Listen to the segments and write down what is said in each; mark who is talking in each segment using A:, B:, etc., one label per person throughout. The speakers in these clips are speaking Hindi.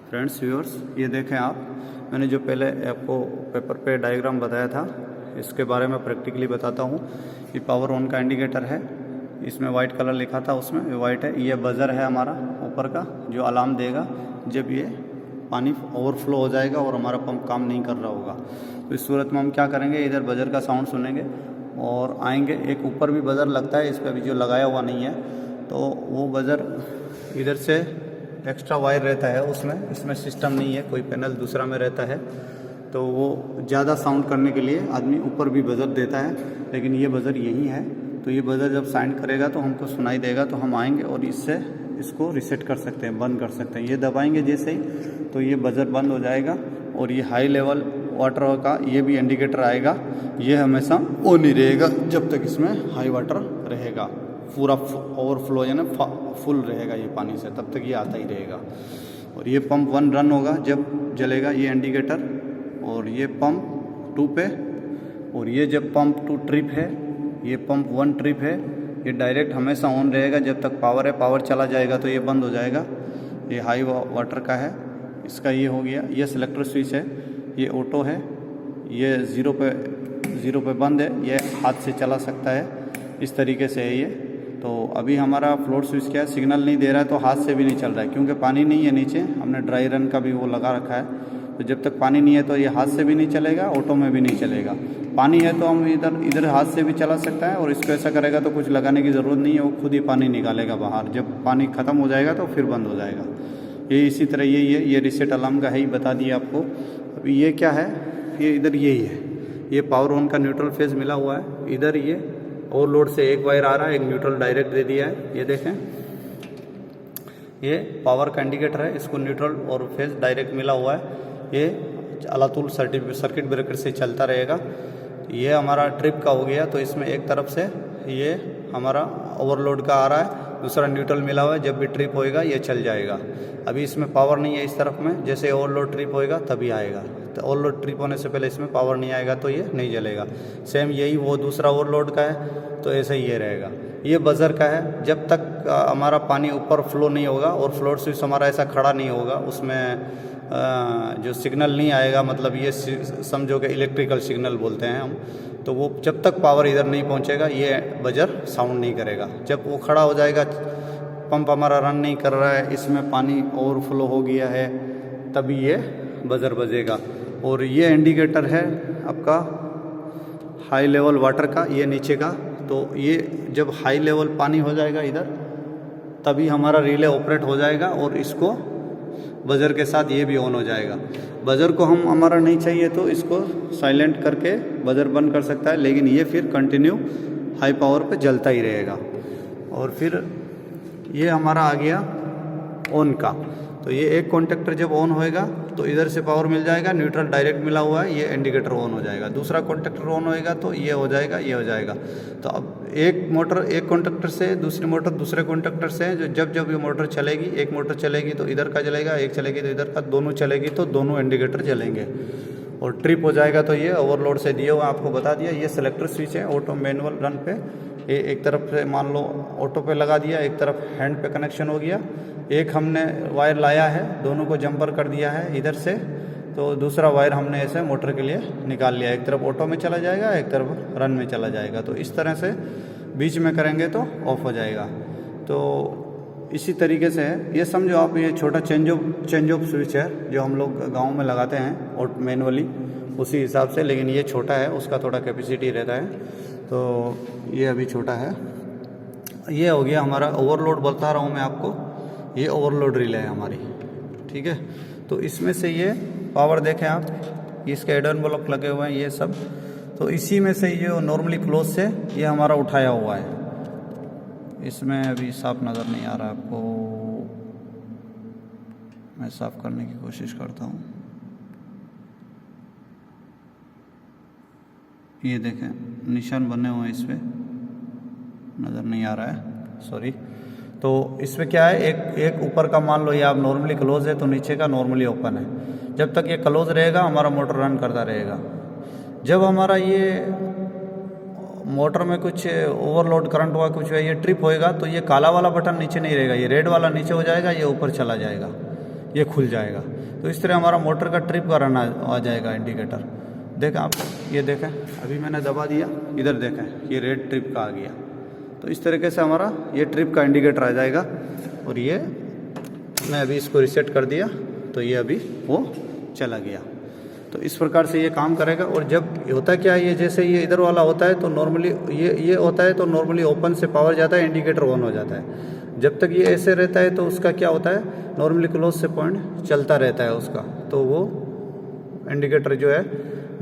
A: फ्रेंड्स व्यूअर्स, ये देखें आप, मैंने जो पहले आपको पेपर पे डायग्राम बताया था इसके बारे में प्रैक्टिकली बताता हूँ। ये पावर ऑन का इंडिकेटर है, इसमें वाइट कलर लिखा था, उसमें ये वाइट है। ये बजर है हमारा ऊपर का जो अलार्म देगा जब ये पानी ओवरफ्लो हो जाएगा और हमारा पंप काम नहीं कर रहा होगा। तो इस सूरत में हम क्या करेंगे, इधर बजर का साउंड सुनेंगे और आएंगे। एक ऊपर भी बजर लगता है, इस पर भी जो लगाया हुआ नहीं है, तो वो बजर इधर से एक्स्ट्रा वायर रहता है उसमें, इसमें सिस्टम नहीं है, कोई पैनल दूसरा में रहता है। तो वो ज़्यादा साउंड करने के लिए आदमी ऊपर भी बजर देता है, लेकिन ये बजर यही है। तो ये बजर जब साउंड करेगा तो हमको सुनाई देगा, तो हम आएंगे और इससे इसको रीसेट कर सकते हैं, बंद कर सकते हैं। ये दबाएंगे जैसे ही तो ये बजर बंद हो जाएगा। और ये हाई लेवल वाटर का ये भी इंडिकेटर आएगा, ये हमेशा ऑन ही रहेगा जब तक इसमें हाई वाटर रहेगा, पूरा ओवरफ्लो यानी फुल रहेगा ये पानी से, तब तक ये आता ही रहेगा। और ये पंप 1 रन होगा जब जलेगा ये इंडिकेटर, और ये पंप 2 पे, और ये जब पंप 2 ट्रिप है, ये पंप 1 ट्रिप है, ये डायरेक्ट हमेशा ऑन रहेगा जब तक पावर है। पावर चला जाएगा तो ये बंद हो जाएगा। ये हाई वाटर का है, इसका ये हो गया। ये सिलेक्टर स्विच है, ये ऑटो है, ये ज़ीरो पे बंद है, ये हाथ से चला सकता है, इस तरीके से है ये। तो अभी हमारा फ्लोट स्विच क्या है, सिग्नल नहीं दे रहा है तो हाथ से भी नहीं चल रहा है, क्योंकि पानी नहीं है नीचे। हमने ड्राई रन का भी वो लगा रखा है, तो जब तक पानी नहीं है तो ये हाथ से भी नहीं चलेगा, ऑटो में भी नहीं चलेगा। पानी है तो हम इधर हाथ से भी चला सकता है, और इसको ऐसा करेगा तो कुछ लगाने की ज़रूरत नहीं है, वो खुद ही पानी निकालेगा बाहर। जब पानी ख़त्म हो जाएगा तो फिर बंद हो जाएगा। ये इसी तरह यही है, ये रीसेट अलार्म का है ही, बता दिया आपको। अभी ये क्या है, ये इधर यही है, ये पावर ऑन का न्यूट्रल फेज मिला हुआ है। इधर ये ओवरलोड से एक वायर आ रहा है, एक न्यूट्रल डायरेक्ट दे दिया है। ये देखें, ये पावर का इंडिकेटर है, इसको न्यूट्रल और फेज डायरेक्ट मिला हुआ है। ये अलातुल सर्किट ब्रेकर से चलता रहेगा। ये हमारा ट्रिप का हो गया, तो इसमें एक तरफ से ये हमारा ओवरलोड का आ रहा है, दूसरा न्यूट्रल मिला हुआ है। जब भी ट्रिप होएगा ये चल जाएगा। अभी इसमें पावर नहीं है इस तरफ में, जैसे ओवरलोड ट्रिप होएगा तभी आएगा। तो ओवरलोड ट्रिप होने से पहले इसमें पावर नहीं आएगा तो ये नहीं जलेगा। सेम यही वो दूसरा ओवरलोड का है, तो ऐसे ही ये रहेगा। ये बजर का है, जब तक हमारा पानी ऊपर फ्लो नहीं होगा और फ्लोट स्विच हमारा ऐसा खड़ा नहीं होगा, उसमें जो सिग्नल नहीं आएगा, मतलब ये समझो कि इलेक्ट्रिकल सिग्नल बोलते हैं हम, तो वो जब तक पावर इधर नहीं पहुंचेगा ये बजर साउंड नहीं करेगा। जब वो खड़ा हो जाएगा, पंप हमारा रन नहीं कर रहा है, इसमें पानी ओवरफ्लो हो गया है, तभी ये बजर बजेगा। और ये इंडिकेटर है आपका हाई लेवल वाटर का, ये नीचे का। तो ये जब हाई लेवल पानी हो जाएगा इधर, तभी हमारा रिले ऑपरेट हो जाएगा, और इसको बजर के साथ ये भी ऑन हो जाएगा। बजर को हम हमारा नहीं चाहिए तो इसको साइलेंट करके बजर बंद कर सकता है, लेकिन ये फिर कंटिन्यू हाई पावर पे जलता ही रहेगा। और फिर ये हमारा आ गया ऑन का। तो ये एक कॉन्टेक्टर जब ऑन होएगा तो इधर से पावर मिल जाएगा, न्यूट्रल डायरेक्ट मिला हुआ है, ये इंडिकेटर ऑन हो जाएगा। दूसरा कॉन्टेक्टर ऑन होएगा तो ये हो जाएगा, ये हो जाएगा। तो अब एक मोटर एक कॉन्टेक्टर से, दूसरी मोटर दूसरे कॉन्टेक्टर से, जब ये मोटर चलेगी, एक मोटर चलेगी तो इधर का जलेगा, एक चलेगी तो इधर का, दोनों चलेगी तो दोनों इंडिकेटर जलेंगे। और ट्रिप हो जाएगा तो ये ओवरलोड से दिया हुआ आपको बता दिया। ये सिलेक्टर स्विच है ऑटो मैनुअल रन पे, ये एक तरफ से मान लो ऑटो पे लगा दिया, एक तरफ हैंड पे कनेक्शन हो गया। एक हमने वायर लाया है, दोनों को जंपर कर दिया है इधर से, तो दूसरा वायर हमने ऐसे मोटर के लिए निकाल लिया। एक तरफ ऑटो में चला जाएगा, एक तरफ रन में चला जाएगा। तो इस तरह से बीच में करेंगे तो ऑफ हो जाएगा। तो इसी तरीके से है, ये समझो आप, ये छोटा चेंज ऑफ स्विच है जो हम लोग गाँव में लगाते हैं और मैनुअली उसी हिसाब से, लेकिन ये छोटा है, उसका थोड़ा कैपेसिटी रहता है, तो ये अभी छोटा है। ये हो गया हमारा ओवरलोड, बता रहा हूँ मैं आपको, ये ओवरलोड रिले है हमारी, ठीक है। तो इसमें से ये पावर देखें आप, इसके एडन ब्लॉक लगे हुए हैं ये सब, तो इसी में से ये नॉर्मली क्लोज से ये हमारा उठाया हुआ है। इसमें अभी साफ नज़र नहीं आ रहा है आपको, मैं साफ करने की कोशिश करता हूँ। ये देखें निशान बने हुए हैं, इस पर नज़र नहीं आ रहा है, सॉरी। तो इसमें क्या है, एक ऊपर का मान लो ये आप नॉर्मली क्लोज है, तो नीचे का नॉर्मली ओपन है। जब तक ये क्लोज रहेगा हमारा मोटर रन करता रहेगा। जब हमारा ये मोटर में कुछ ओवरलोड करंट हुआ, कुछ हुआ, ये ट्रिप होएगा, तो ये काला वाला बटन नीचे नहीं रहेगा, ये रेड वाला नीचे हो जाएगा, ये ऊपर चला जाएगा। ये खुल जाएगा। तो इस तरह हमारा मोटर का ट्रिप का रन आ जाएगा इंडिकेटर। देखें आप, ये देखें अभी मैंने दबा दिया, इधर देखें ये रेड ट्रिप का आ गया। तो इस तरीके से हमारा ये ट्रिप का इंडिकेटर आ जाएगा। और ये मैं अभी इसको रीसेट कर दिया तो ये अभी वो चला गया। तो इस प्रकार से ये काम करेगा। और जब होता क्या है, ये जैसे ये इधर वाला होता है तो नॉर्मली ये होता है तो नॉर्मली ओपन से पावर जाता है, इंडिकेटर ऑन हो जाता है। जब तक ये ऐसे रहता है तो उसका क्या होता है, नॉर्मली क्लोज से पॉइंट चलता रहता है उसका, तो वो इंडिकेटर जो है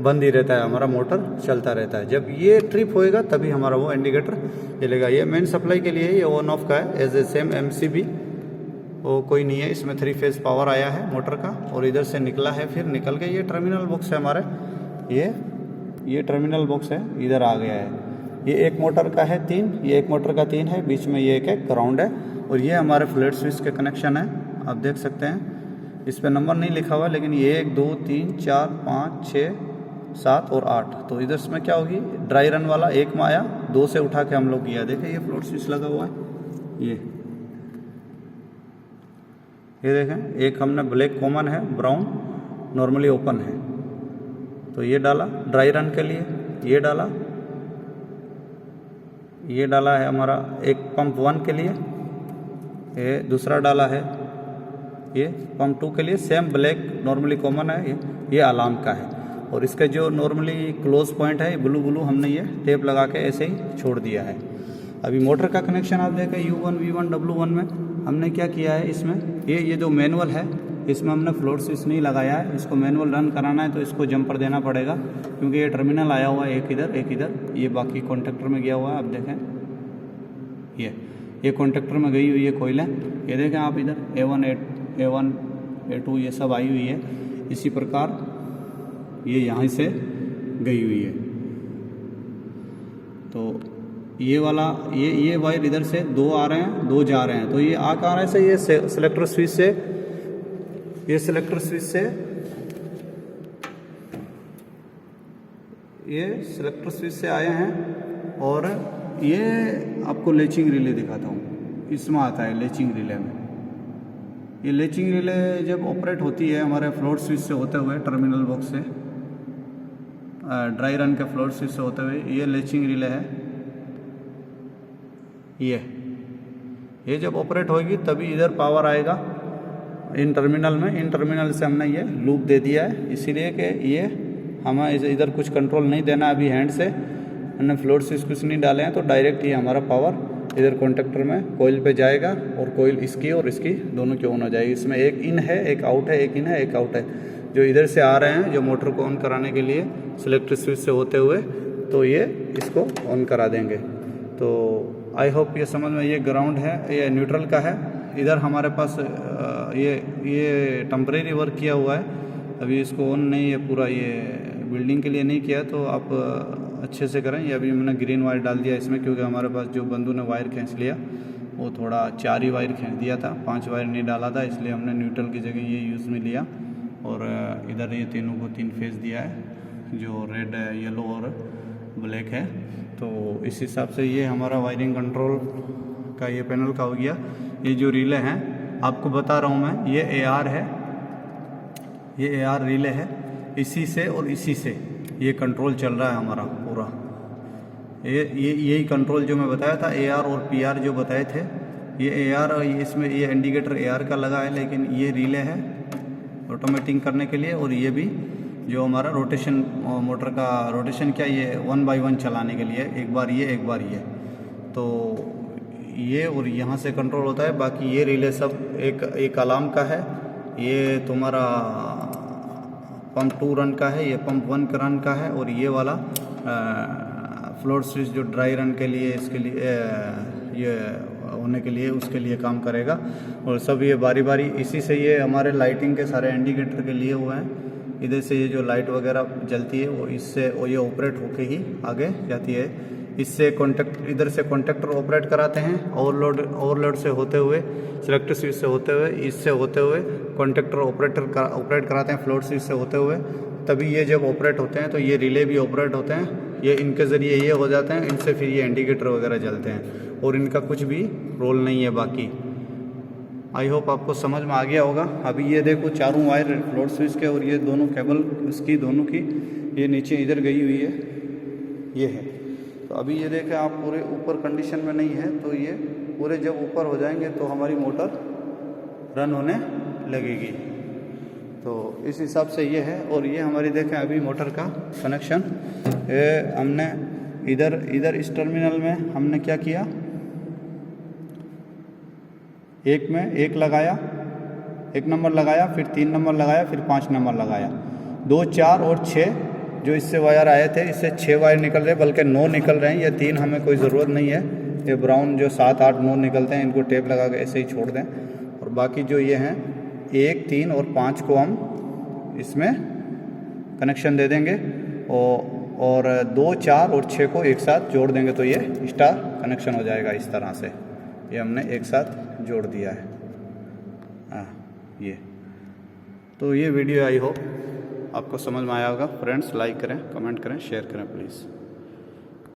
A: बंद ही रहता है, हमारा मोटर चलता रहता है। जब ये ट्रिप होएगा तभी हमारा वो इंडिकेटर चलेगा। ये मेन सप्लाई के लिए ये ऑन ऑफ का है, एज ए सेम MCB वो कोई नहीं है, इसमें 3 फेज पावर आया है मोटर का और इधर से निकला है, फिर निकल के ये टर्मिनल बॉक्स है हमारे, ये टर्मिनल बॉक्स है, इधर आ गया है। ये एक मोटर का है 3, ये एक मोटर का 3 है, बीच में ये एक ग्राउंड है। और ये हमारे फ्लैट स्विच के कनेक्शन है, आप देख सकते हैं। इस पर नंबर नहीं लिखा हुआ, लेकिन ये 1 2 3 4 5 6 7 और 8। तो इधर में क्या होगी, ड्राई रन वाला 1 में आया, 2 से उठा के हम लोग किया। देखें ये फ्लोट स्विच लगा हुआ है, ये देखें। एक हमने ब्लैक कॉमन है, ब्राउन नॉर्मली ओपन है, तो ये डाला ड्राई रन के लिए, ये डाला है हमारा एक पंप 1 के लिए, ये दूसरा डाला है ये पंप 2 के लिए। सेम ब्लैक नॉर्मली कॉमन है, ये अलार्म का है। और इसका जो नॉर्मली क्लोज पॉइंट है ब्लू हमने ये टेप लगा के ऐसे ही छोड़ दिया है। अभी मोटर का कनेक्शन आप देखें U1 V1 W1 में हमने क्या किया है, इसमें ये जो मैनुअल है इसमें हमने फ्लोट स्विच नहीं लगाया है। इसको मैनुअल रन कराना है तो इसको जंपर देना पड़ेगा, क्योंकि ये टर्मिनल आया हुआ है एक इधर, ये बाकी कॉन्टेक्टर में गया हुआ है। आप देखें ये कॉन्टेक्टर में गई हुई है कोयले, ये देखें आप इधर A1 A2 ये सब आई हुई है। इसी प्रकार ये यहाँ से गई हुई है। तो ये वाला ये वायर इधर से 2 आ रहे हैं, 2 जा रहे हैं। तो ये आ कहाँ रहे से, ये सिलेक्टर स्विच से, ये सिलेक्टर स्विच से आए हैं। और ये आपको लेचिंग रिले दिखाता हूँ, इसमें आता है लेचिंग रिले में। ये लेचिंग रिले जब ऑपरेट होती है हमारे फ्लोट स्विच से होते हुए, टर्मिनल बॉक्स से ड्राई रन के फ्लोट स्विच से होते हुए, ये लेचिंग रिले है। ये जब ऑपरेट होगी तभी इधर पावर आएगा इन टर्मिनल में। इन टर्मिनल से हमने ये लूप दे दिया है, इसीलिए कि ये हमें इधर कुछ कंट्रोल नहीं देना अभी हैंड से। हमने फ्लोट स्विच कुछ नहीं डाले हैं, तो डायरेक्ट ही हमारा पावर इधर कॉन्टेक्टर में कोयल पे जाएगा और कोयल इसकी और इसकी दोनों की ऑन हो जाएगी। इसमें एक इन है, एक आउट है, एक इन है, एक आउट है। जो इधर से आ रहे हैं जो मोटर को ऑन कराने के लिए सिलेक्टर स्विच से होते हुए, तो ये इसको ऑन करा देंगे। तो आई होप ये समझ में। ये ग्राउंड है, ये न्यूट्रल का है। इधर हमारे पास ये टेम्परेरी वर्क किया हुआ है, अभी इसको ऑन नहीं है पूरा, ये बिल्डिंग के लिए नहीं किया, तो आप अच्छे से करें। ये अभी मैंने ग्रीन वायर डाल दिया इसमें, क्योंकि हमारे पास जो बंधु ने वायर खींच लिया वो थोड़ा 4 ही वायर खींच दिया था, 5 वायर नहीं डाला था, इसलिए हमने न्यूट्रल की जगह ये यूज़ में लिया। और इधर ये तीनों को 3 फेज दिया है, जो रेड, येलो और ब्लैक है। तो इस हिसाब से ये हमारा वायरिंग कंट्रोल का ये पैनल का हो गया। ये जो रिले हैं आपको बता रहा हूँ मैं, ये AR है, ये AR रिले है। इसी से और इसी से ये कंट्रोल चल रहा है हमारा पूरा। यही कंट्रोल जो मैं बताया था, AR और PR जो बताए थे, ये AR, इसमें ये इंडिकेटर AR का लगा है, लेकिन ये रिले है ऑटोमेटिक करने के लिए। और ये भी जो हमारा रोटेशन, मोटर का रोटेशन क्या, ये 1 by 1 चलाने के लिए, एक बार ये एक बार ये। तो ये और यहाँ से कंट्रोल होता है। बाकी ये रिले सब एक अलार्म का है, ये तुम्हारा पंप 2 रन का है, ये पंप 1 रन का है। और ये वाला फ्लोट स्विच जो ड्राई रन के लिए, इसके लिए ये होने के लिए, उसके लिए काम करेगा। और सब ये बारी बारी, इसी से ये हमारे लाइटिंग के सारे इंडिकेटर के लिए हुए हैं। इधर से ये जो लाइट वगैरह जलती है वो इससे ये ऑपरेट होके ही आगे जाती है। इससे इधर से कॉन्टेक्टर ऑपरेट कराते हैं, ओवरलोड से होते हुए, सिलेक्टर स्विच से होते हुए, इससे होते हुए कॉन्टेक्टर ऑपरेट कराते हैं फ्लोट स्विच से होते हुए। तभी ये जब ऑपरेट होते हैं तो ये रिले भी ऑपरेट होते हैं, ये इनके ज़रिए ये हो जाते हैं, इनसे फिर ये इंडिकेटर वगैरह जलते हैं। और इनका कुछ भी रोल नहीं है बाकी। आई होप आपको समझ में आ गया होगा। अभी ये देखो चारों वायर लोड स्विच के और ये दोनों केबल इसकी दोनों की ये नीचे इधर गई हुई है, ये है। तो अभी ये देखें आप पूरे ऊपर कंडीशन में नहीं है, तो ये पूरे जब ऊपर हो जाएंगे तो हमारी मोटर रन होने लगेगी। तो इस हिसाब से ये है। और ये हमारी देखें अभी मोटर का कनेक्शन हमने इधर इस टर्मिनल में हमने क्या किया, एक में एक लगाया, 1 नंबर लगाया, फिर 3 नंबर लगाया, फिर 5 नंबर लगाया। 2, 4 और 6 जो इससे वायर आए थे, इससे 6 वायर निकल रहे, बल्कि 9 निकल रहे हैं। ये 3 हमें कोई ज़रूरत नहीं है। ये ब्राउन जो 7, 8, 9 निकलते हैं, इनको टेप लगा के ऐसे ही छोड़ दें। और बाकी जो ये हैं 1, 3 और 5 को हम इसमें कनेक्शन दे देंगे और 2, 4 और 6 को एक साथ जोड़ देंगे, तो ये स्टार कनेक्शन हो जाएगा। इस तरह से ये हमने एक साथ जोड़ दिया है। ये तो ये वीडियो आई होप आपको समझ में आया होगा। फ्रेंड्स लाइक करें, कमेंट करें, शेयर करें प्लीज़।